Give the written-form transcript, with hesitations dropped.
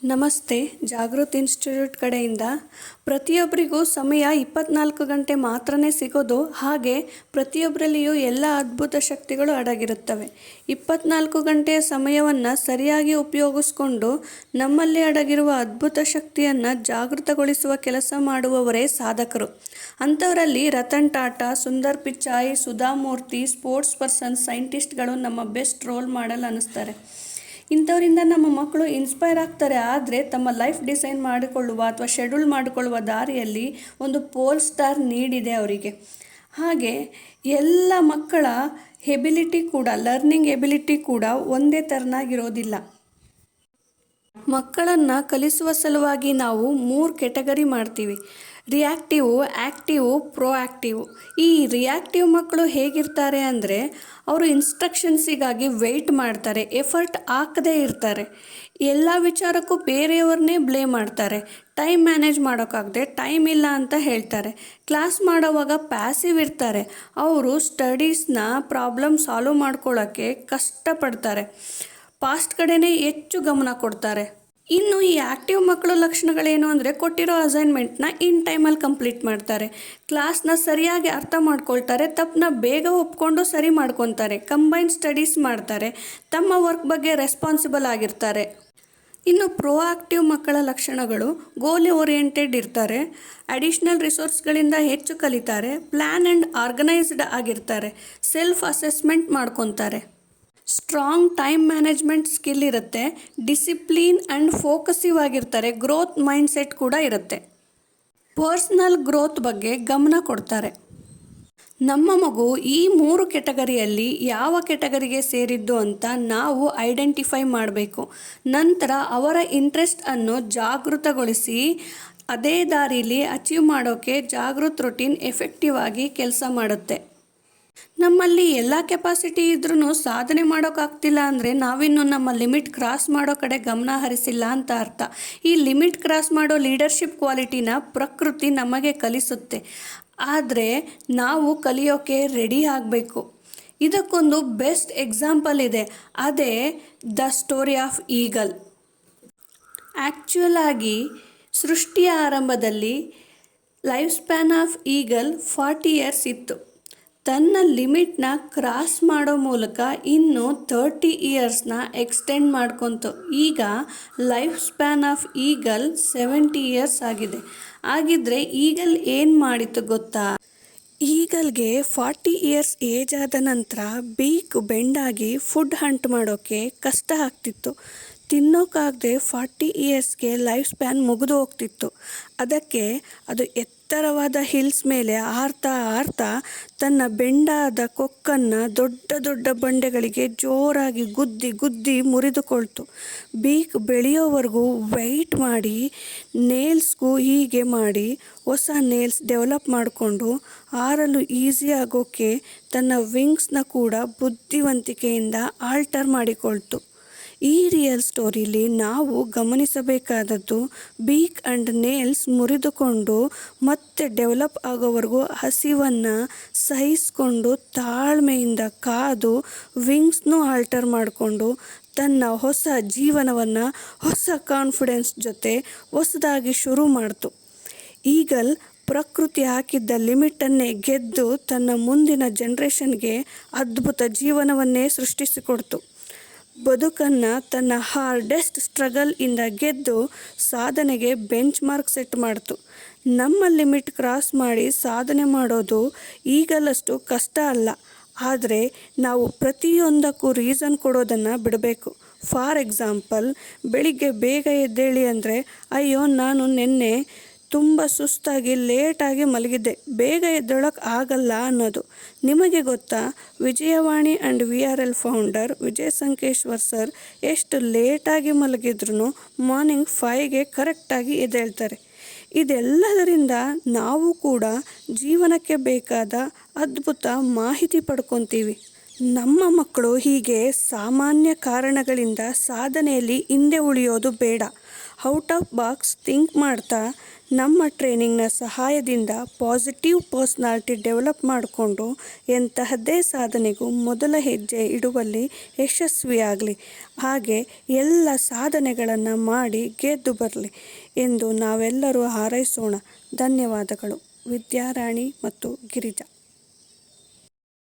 ನಮಸ್ತೆ. ಜಾಗೃತ್ ಇನ್ಸ್ಟಿಟ್ಯೂಟ್ ಕಡೆಯಿಂದ ಪ್ರತಿಯೊಬ್ಬರಿಗೂ ಸಮಯ 24 ಗಂಟೆ ಮಾತ್ರನೇ ಸಿಗೋದು. ಹಾಗೆ ಪ್ರತಿಯೊಬ್ಬರಲ್ಲಿಯೂ ಎಲ್ಲ ಅದ್ಭುತ ಶಕ್ತಿಗಳು ಅಡಗಿರುತ್ತವೆ. 24 ಗಂಟೆಯ ಸಮಯವನ್ನು ಸರಿಯಾಗಿ ಉಪಯೋಗಿಸ್ಕೊಂಡು ನಮ್ಮಲ್ಲಿ ಅಡಗಿರುವ ಅದ್ಭುತ ಶಕ್ತಿಯನ್ನು ಜಾಗೃತಗೊಳಿಸುವ ಕೆಲಸ ಮಾಡುವವರೇ ಸಾಧಕರು. ಅಂಥವರಲ್ಲಿ ರತನ್ ಟಾಟಾ, ಸುಂದರ್ ಪಿಚಾಯ್, ಸುಧಾ ಮೂರ್ತಿ, ಸ್ಪೋರ್ಟ್ಸ್ ಪರ್ಸನ್, ಸೈಂಟಿಸ್ಟ್ಗಳು ನಮ್ಮ ಬೆಸ್ಟ್ ರೋಲ್ ಮಾಡೆಲ್ ಅನ್ನಿಸ್ತಾರೆ. ಇಂಥವರಿಂದ ನಮ್ಮ ಮಕ್ಕಳು ಇನ್ಸ್ಪೈರ್ ಆಗ್ತಾರೆ. ಆದರೆ ತಮ್ಮ ಲೈಫ್ ಡಿಸೈನ್ ಮಾಡಿಕೊಳ್ಳುವ ಅಥವಾ ಶೆಡ್ಯೂಲ್ ಮಾಡಿಕೊಳ್ಳುವ ದಾರಿಯಲ್ಲಿ ಒಂದು ಪೋಲ್ ಸ್ಟಾರ್ ನೀಡಿದೆ ಅವರಿಗೆ. ಹಾಗೆ ಎಲ್ಲ ಮಕ್ಕಳ ಎಬಿಲಿಟಿ ಕೂಡ, ಲರ್ನಿಂಗ್ ಎಬಿಲಿಟಿ ಕೂಡ ಒಂದೇ ಥರನಾಗಿರೋದಿಲ್ಲ. ಮಕ್ಕಳನ್ನು ಕಲಿಸುವ ಸಲುವಾಗಿ ನಾವು 3 ಕೆಟಗರಿ ಮಾಡ್ತೀವಿ: ರಿಯಾಕ್ಟಿವ್, ಆ್ಯಕ್ಟಿವ್, ಪ್ರೋಆ್ಯಕ್ಟಿವ್. ಈ ರಿಯಾಕ್ಟಿವ್ ಮಕ್ಕಳು ಹೇಗಿರ್ತಾರೆ ಅಂದರೆ, ಅವರು ಇನ್ಸ್ಟ್ರಕ್ಷನ್ಸಿಗಾಗಿ ವೆಯ್ಟ್ ಮಾಡ್ತಾರೆ, ಎಫರ್ಟ್ ಹಾಕದೇ ಇರ್ತಾರೆ, ಎಲ್ಲ ವಿಚಾರಕ್ಕೂ ಬೇರೆಯವ್ರನ್ನೇ ಬ್ಲೇಮ್ ಮಾಡ್ತಾರೆ, ಟೈಮ್ ಮ್ಯಾನೇಜ್ ಮಾಡೋಕ್ಕಾಗದೆ ಟೈಮ್ ಇಲ್ಲ ಅಂತ ಹೇಳ್ತಾರೆ, ಕ್ಲಾಸ್ ಮಾಡೋವಾಗ ಪ್ಯಾಸಿವ್ ಇರ್ತಾರೆ, ಅವರು ಸ್ಟಡೀಸ್ನ ಪ್ರಾಬ್ಲಮ್ ಸಾಲ್ವ್ ಮಾಡ್ಕೊಳ್ಳೋಕ್ಕೆ ಕಷ್ಟಪಡ್ತಾರೆ, ಪಾಸ್ಟ್ ಕಡೆನೇ ಹೆಚ್ಚು ಗಮನ ಕೊಡ್ತಾರೆ. ಇನ್ನು ಈ ಆ್ಯಕ್ಟಿವ್ ಮಕ್ಕಳ ಲಕ್ಷಣಗಳೇನು ಅಂದರೆ, ಕೊಟ್ಟಿರೋ ಅಸೈನ್ಮೆಂಟ್ನ ಇನ್ ಟೈಮಲ್ಲಿ ಕಂಪ್ಲೀಟ್ ಮಾಡ್ತಾರೆ, ಕ್ಲಾಸ್ನ ಸರಿಯಾಗಿ ಅರ್ಥ ಮಾಡ್ಕೊಳ್ತಾರೆ, ತಪ್ಪನ್ನ ಬೇಗ ಒಪ್ಕೊಂಡು ಸರಿ ಮಾಡ್ಕೊತಾರೆ, ಕಂಬೈನ್ ಸ್ಟಡೀಸ್ ಮಾಡ್ತಾರೆ, ತಮ್ಮ ವರ್ಕ್ ಬಗ್ಗೆ ರೆಸ್ಪಾನ್ಸಿಬಲ್ ಆಗಿರ್ತಾರೆ. ಇನ್ನು ಪ್ರೋಆಕ್ಟಿವ್ ಮಕ್ಕಳ ಲಕ್ಷಣಗಳು: ಗೋಲ್ ಓರಿಯೆಂಟೆಡ್ ಇರ್ತಾರೆ, ಅಡಿಷ್ನಲ್ ರಿಸೋರ್ಸ್ಗಳಿಂದ ಹೆಚ್ಚು ಕಲಿತಾರೆ, ಪ್ಲ್ಯಾನ್ ಆ್ಯಂಡ್ ಆರ್ಗನೈಸ್ಡ್ ಆಗಿರ್ತಾರೆ, ಸೆಲ್ಫ್ ಅಸೆಸ್ಮೆಂಟ್ ಮಾಡ್ಕೊತಾರೆ, ಸ್ಟ್ರಾಂಗ್ ಟೈಮ್ ಮ್ಯಾನೇಜ್ಮೆಂಟ್ ಸ್ಕಿಲ್ ಇರುತ್ತೆ, ಡಿಸಿಪ್ಲಿನ್ ಆ್ಯಂಡ್ ಫೋಕಸಿವ್ ಆಗಿರ್ತಾರೆ, ಗ್ರೋತ್ ಮೈಂಡ್ಸೆಟ್ ಕೂಡ ಇರುತ್ತೆ, ಪರ್ಸ್ನಲ್ ಗ್ರೋತ್ ಬಗ್ಗೆ ಗಮನ ಕೊಡ್ತಾರೆ. ನಮ್ಮ ಮಗು ಈ 3 ಕೆಟಗರಿಯಲ್ಲಿ ಯಾವ ಕೆಟಗರಿಗೆ ಸೇರಿದ್ದು ಅಂತ ನಾವು ಐಡೆಂಟಿಫೈ ಮಾಡಬೇಕು. ನಂತರ ಅವರ ಇಂಟ್ರೆಸ್ಟನ್ನು ಜಾಗೃತಗೊಳಿಸಿ ಅದೇ ದಾರಿಲಿ ಅಚೀವ್ ಮಾಡೋಕ್ಕೆ ಜಾಗೃತ್ ರೊಟೀನ್ ಎಫೆಕ್ಟಿವ್ ಆಗಿ ಕೆಲಸ ಮಾಡುತ್ತೆ. ನಮ್ಮಲ್ಲಿ ಎಲ್ಲ ಕೆಪಾಸಿಟಿ ಇದ್ರೂ ಸಾಧನೆ ಮಾಡೋಕ್ಕಾಗ್ತಿಲ್ಲ ಅಂದರೆ ನಾವಿನ್ನು ನಮ್ಮ ಲಿಮಿಟ್ ಕ್ರಾಸ್ ಮಾಡೋ ಕಡೆ ಗಮನ ಹರಿಸಿಲ್ಲ ಅಂತ ಅರ್ಥ. ಈ ಲಿಮಿಟ್ ಕ್ರಾಸ್ ಮಾಡೋ ಲೀಡರ್ಶಿಪ್ ಕ್ವಾಲಿಟಿನ ಪ್ರಕೃತಿ ನಮಗೆ ಕಲಿಸುತ್ತೆ. ಆದರೆ ನಾವು ಕಲಿಯೋಕ್ಕೆ ರೆಡಿ ಆಗಬೇಕು. ಇದಕ್ಕೊಂದು ಬೆಸ್ಟ್ ಎಕ್ಸಾಂಪಲ್ ಇದೆ, ಅದೇ the story of eagle. Actual ಆಗಿ ಸೃಷ್ಟಿಯ ಆರಂಭದಲ್ಲಿ life span of eagle 40 years ಇತ್ತು. ತನ್ನ ಲಿಮಿಟ್ನ ಕ್ರಾಸ್ ಮಾಡೋ ಮೂಲಕ ಇನ್ನೂ 30 ಇಯರ್ಸ್ನ ಎಕ್ಸ್ಟೆಂಡ್ ಮಾಡ್ಕೊತು. ಈಗ life span of eagle 70 years ಆಗಿದೆ. ಹಾಗಿದ್ರೆ ಈಗಲ್ ಏನು ಮಾಡಿತು ಗೊತ್ತಾ? ಈಗಲ್ಗೆ 40 ಇಯರ್ಸ್ ಏಜ್ ಆದ ನಂತರ ಬೀಕ್ ಬೆಂಡಾಗಿ ಫುಡ್ ಹಂಟ್ ಮಾಡೋಕ್ಕೆ ಕಷ್ಟ ಆಗ್ತಿತ್ತು. ತಿನ್ನೋಕ್ಕಾಗದೆ 40 ಇಯರ್ಸ್ಗೆ ಲೈಫ್ ಸ್ಪ್ಯಾನ್ ಮುಗಿದು ಹೋಗ್ತಿತ್ತು. ಅದಕ್ಕೆ ಅದು ಎತ್ತರವಾದ ಹಿಲ್ಸ್ ಮೇಲೆ ಹಾರ್ತಾ ತನ್ನ ಬೆಂಡಾದ ಕೊಕ್ಕನ್ನು ದೊಡ್ಡ ದೊಡ್ಡ ಬಂಡೆಗಳಿಗೆ ಜೋರಾಗಿ ಗುದ್ದಿ ಮುರಿದುಕೊಳ್ತು. ಬೀಕ್ ಬೆಳೆಯೋವರೆಗೂ ವೆಯ್ಟ್ ಮಾಡಿ, ನೇಲ್ಸ್ಗೂ ಹೀಗೆ ಮಾಡಿ ಹೊಸ ನೇಲ್ಸ್ ಡೆವಲಪ್ ಮಾಡಿಕೊಂಡು ಹಾರಲು ಈಸಿ ಆಗೋಕ್ಕೆ ತನ್ನ ವಿಂಗ್ಸ್ನ ಕೂಡ ಬುದ್ಧಿವಂತಿಕೆಯಿಂದ ಆಲ್ಟರ್ ಮಾಡಿಕೊಳ್ತು. ಈ ರಿಯಲ್ ಸ್ಟೋರಿಲಿ ನಾವು ಗಮನಿಸಬೇಕಾದದ್ದು, ಬೀಕ್ ಆ್ಯಂಡ್ ನೇಲ್ಸ್ ಮುರಿದುಕೊಂಡು ಮತ್ತೆ ಡೆವಲಪ್ ಆಗೋವರೆಗೂ ಹಸಿವನ್ನು ಸಹಿಸಿಕೊಂಡು ತಾಳ್ಮೆಯಿಂದ ಕಾದು ವಿಂಗ್ಸ್ನೂ ಆಲ್ಟರ್ ಮಾಡಿಕೊಂಡು ತನ್ನ ಹೊಸ ಜೀವನವನ್ನು ಹೊಸ ಕಾನ್ಫಿಡೆನ್ಸ್ ಜೊತೆ ಹೊಸದಾಗಿ ಶುರು ಮಾಡ್ತು. ಈಗಲ್ ಪ್ರಕೃತಿ ಹಾಕಿದ್ದ ಲಿಮಿಟನ್ನೇ ಗೆದ್ದು ತನ್ನ ಮುಂದಿನ ಜನ್ರೇಷನ್ಗೆ ಅದ್ಭುತ ಜೀವನವನ್ನೇ ಸೃಷ್ಟಿಸಿಕೊಡ್ತು. ಬದುಕನ್ನು ತನ್ನ ಹಾರ್ಡೆಸ್ಟ್ ಸ್ಟ್ರಗಲ್ ಇಂದ ಗೆದ್ದು ಸಾಧನೆಗೆ ಬೆಂಚ್ ಮಾರ್ಕ್ ಸೆಟ್ ಮಾಡ್ತು. ನಮ್ಮ ಲಿಮಿಟ್ ಕ್ರಾಸ್ ಮಾಡಿ ಸಾಧನೆ ಮಾಡೋದು ಈಗಲಷ್ಟು ಕಷ್ಟ ಅಲ್ಲ, ಆದರೆ ನಾವು ಪ್ರತಿಯೊಂದಕ್ಕೂ ರೀಸನ್ ಕೊಡೋದನ್ನು ಬಿಡಬೇಕು. ಫಾರ್ ಎಕ್ಸಾಂಪಲ್, ಬೆಳಿಗ್ಗೆ ಬೇಗ ಎದ್ದೇಳಿ ಅಂದರೆ, ಅಯ್ಯೋ ನಾನು ನಿನ್ನೆ ತುಂಬ ಸುಸ್ತಾಗಿ ಲೇಟಾಗಿ ಮಲಗಿದ್ದೆ, ಬೇಗ ಎದ್ದೇಳೋಕ್ಕೆ ಆಗಲ್ಲ ಅನ್ನೋದು. ನಿಮಗೆ ಗೊತ್ತಾ, Vijayavani and VRL founder Vijay Sankeshwar sir ಎಷ್ಟು ಲೇಟಾಗಿ ಮಲಗಿದ್ರೂ ಮಾರ್ನಿಂಗ್ 5ಗೆ ಕರೆಕ್ಟಾಗಿ ಎದ್ದೇಳ್ತಾರೆ. ಇದೆಲ್ಲದರಿಂದ ನಾವು ಕೂಡ ಜೀವನಕ್ಕೆ ಬೇಕಾದ ಅದ್ಭುತ ಮಾಹಿತಿ ಪಡ್ಕೊತೀವಿ. ನಮ್ಮ ಮಕ್ಕಳು ಹೀಗೆ ಸಾಮಾನ್ಯ ಕಾರಣಗಳಿಂದ ಸಾಧನೆಯಲ್ಲಿ ಹಿಂದೆ ಉಳಿಯೋದು ಬೇಡ. ಔಟ್ ಆಫ್ ಬಾಕ್ಸ್ ಥಿಂಕ್ ಮಾಡ್ತಾ ನಮ್ಮ ಟ್ರೈನಿಂಗ್ನ ಸಹಾಯದಿಂದ ಪಾಸಿಟಿವ್ ಪರ್ಸ್ನಾಲಿಟಿ ಡೆವಲಪ್ ಮಾಡಿಕೊಂಡು ಎಂತಹದ್ದೇ ಸಾಧನೆಗೂ ಮೊದಲ ಹೆಜ್ಜೆ ಇಡುವಲ್ಲಿ ಯಶಸ್ವಿಯಾಗಲಿ, ಹಾಗೆ ಎಲ್ಲ ಸಾಧನೆಗಳನ್ನು ಮಾಡಿ ಗೆದ್ದು ಬರಲಿ ಎಂದು ನಾವೆಲ್ಲರೂ ಹಾರೈಸೋಣ. ಧನ್ಯವಾದಗಳು. ವಿದ್ಯಾರಾಣಿ ಮತ್ತು ಗಿರಿಜಾ.